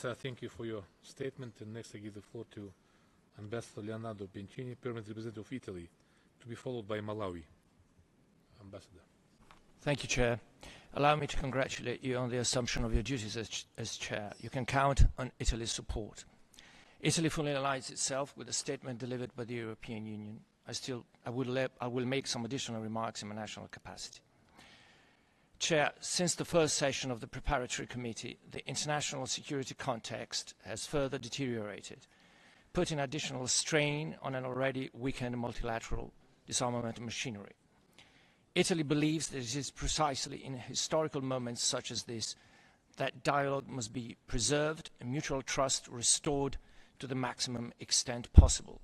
Thank you for your statement. And next I give the floor to Ambassador Leonardo Bencini, permanent representative of Italy, to be followed by Malawi. Ambassador. Thank you, Chair. Allow me to congratulate you on the assumption of your duties as Chair. You can count on Italy's support. Italy fully aligns itself with the statement delivered by the European Union. I will make some additional remarks in my national capacity. Chair, since the first session of the Preparatory Committee, the international security context has further deteriorated, putting additional strain on an already weakened multilateral disarmament machinery. Italy believes that it is precisely in historical moments such as this that dialogue must be preserved and mutual trust restored to the maximum extent possible.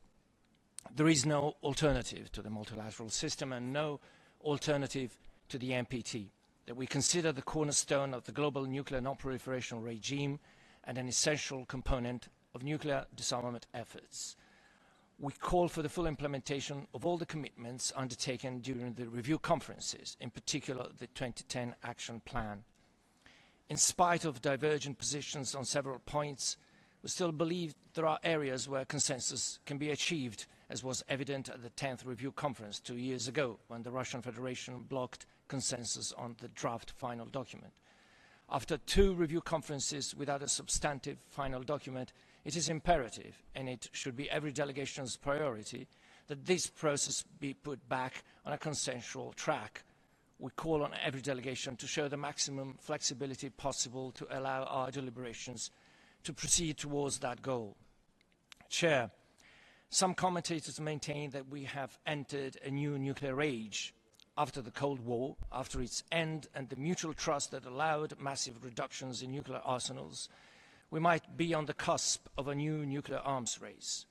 There is no alternative to the multilateral system and no alternative to the NPT, that we consider the cornerstone of the global nuclear non-proliferation regime and an essential component of nuclear disarmament efforts. We call for the full implementation of all the commitments undertaken during the review conferences, in particular the 2010 Action Plan. In spite of divergent positions on several points, we still believe there are areas where consensus can be achieved, as was evident at the 10th Review Conference 2 years ago, when the Russian Federation blocked consensus on the draft final document. After 2 review conferences without a substantive final document, it is imperative, and it should be every delegation's priority, that this process be put back on a consensual track. We call on every delegation to show the maximum flexibility possible to allow our deliberations to proceed towards that goal. Chair, some commentators maintain that we have entered a new nuclear age. After the Cold War, after its end and the mutual trust that allowed massive reductions in nuclear arsenals, we might be on the cusp of a new nuclear arms race.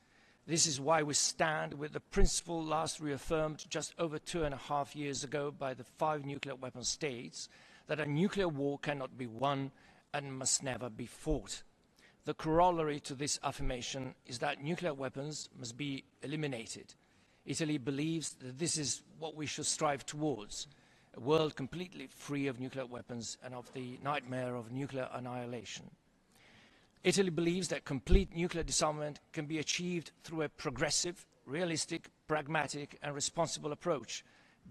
This is why we stand with the principle last reaffirmed just over 2.5 years ago by the 5 nuclear weapon states, that a nuclear war cannot be won and must never be fought. The corollary to this affirmation is that nuclear weapons must be eliminated. Italy believes that this is what we should strive towards, a world completely free of nuclear weapons and of the nightmare of nuclear annihilation. Italy believes that complete nuclear disarmament can be achieved through a progressive, realistic, pragmatic and responsible approach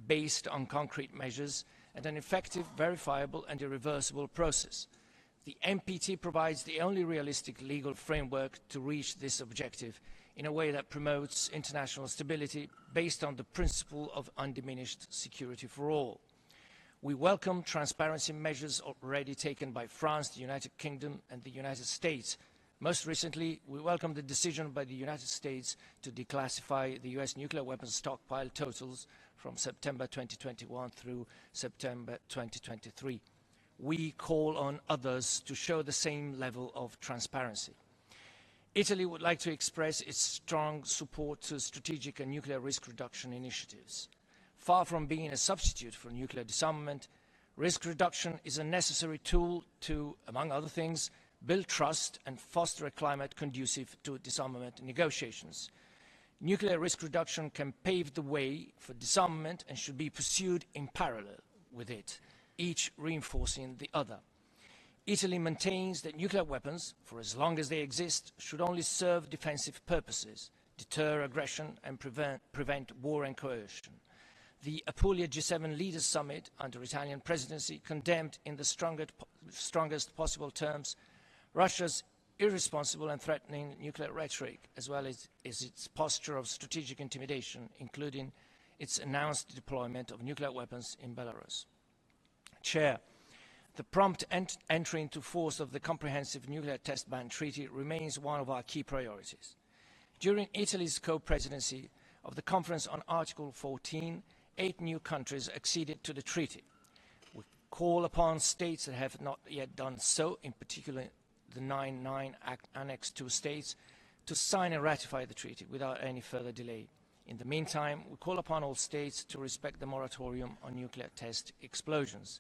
based on concrete measures and an effective, verifiable and irreversible process. The NPT provides the only realistic legal framework to reach this objective in a way that promotes international stability based on the principle of undiminished security for all. We welcome transparency measures already taken by France, the United Kingdom and the United States. Most recently, we welcome the decision by the United States to declassify the US nuclear weapons stockpile totals from September 2021 through September 2023. We call on others to show the same level of transparency. Italy would like to express its strong support to strategic and nuclear risk reduction initiatives. Far from being a substitute for nuclear disarmament, risk reduction is a necessary tool to, among other things, build trust and foster a climate conducive to disarmament negotiations. Nuclear risk reduction can pave the way for disarmament and should be pursued in parallel with it, each reinforcing the other. Italy maintains that nuclear weapons, for as long as they exist, should only serve defensive purposes, deter aggression and prevent war and coercion. The Apulia G7 Leaders Summit under Italian presidency condemned in the strongest possible terms Russia's irresponsible and threatening nuclear rhetoric, as well as its posture of strategic intimidation, including its announced deployment of nuclear weapons in Belarus. Chair, the prompt entry into force of the Comprehensive Nuclear Test Ban Treaty remains one of our key priorities. During Italy's co-presidency of the Conference on Article 14, 8 new countries acceded to the treaty. We call upon states that have not yet done so, in particular the 9 Annex II states, to sign and ratify the treaty without any further delay. In the meantime, we call upon all states to respect the moratorium on nuclear test explosions.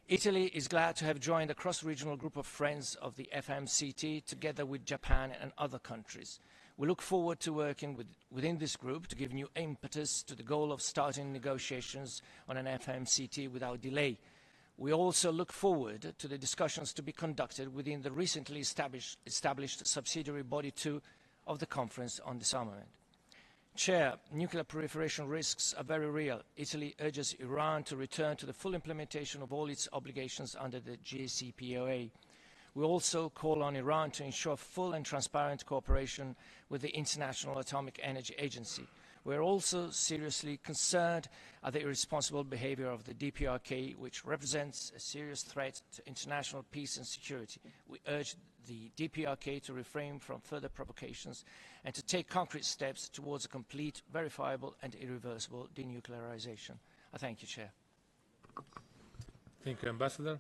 Italy is glad to have joined a cross-regional group of friends of the FMCT together with Japan and other countries. We look forward to working within this group to give new impetus to the goal of starting negotiations on an FMCT without delay. We also look forward to the discussions to be conducted within the recently established subsidiary body 2 of the Conference on Disarmament. Chair, nuclear proliferation risks are very real. Italy urges Iran to return to the full implementation of all its obligations under the JCPOA. We also call on Iran to ensure full and transparent cooperation with the International Atomic Energy Agency. We are also seriously concerned at the irresponsible behavior of the DPRK, which represents a serious threat to international peace and security. We urge the DPRK to refrain from further provocations and to take concrete steps towards a complete, verifiable and irreversible denuclearization. I thank you, Chair. Thank you, Ambassador.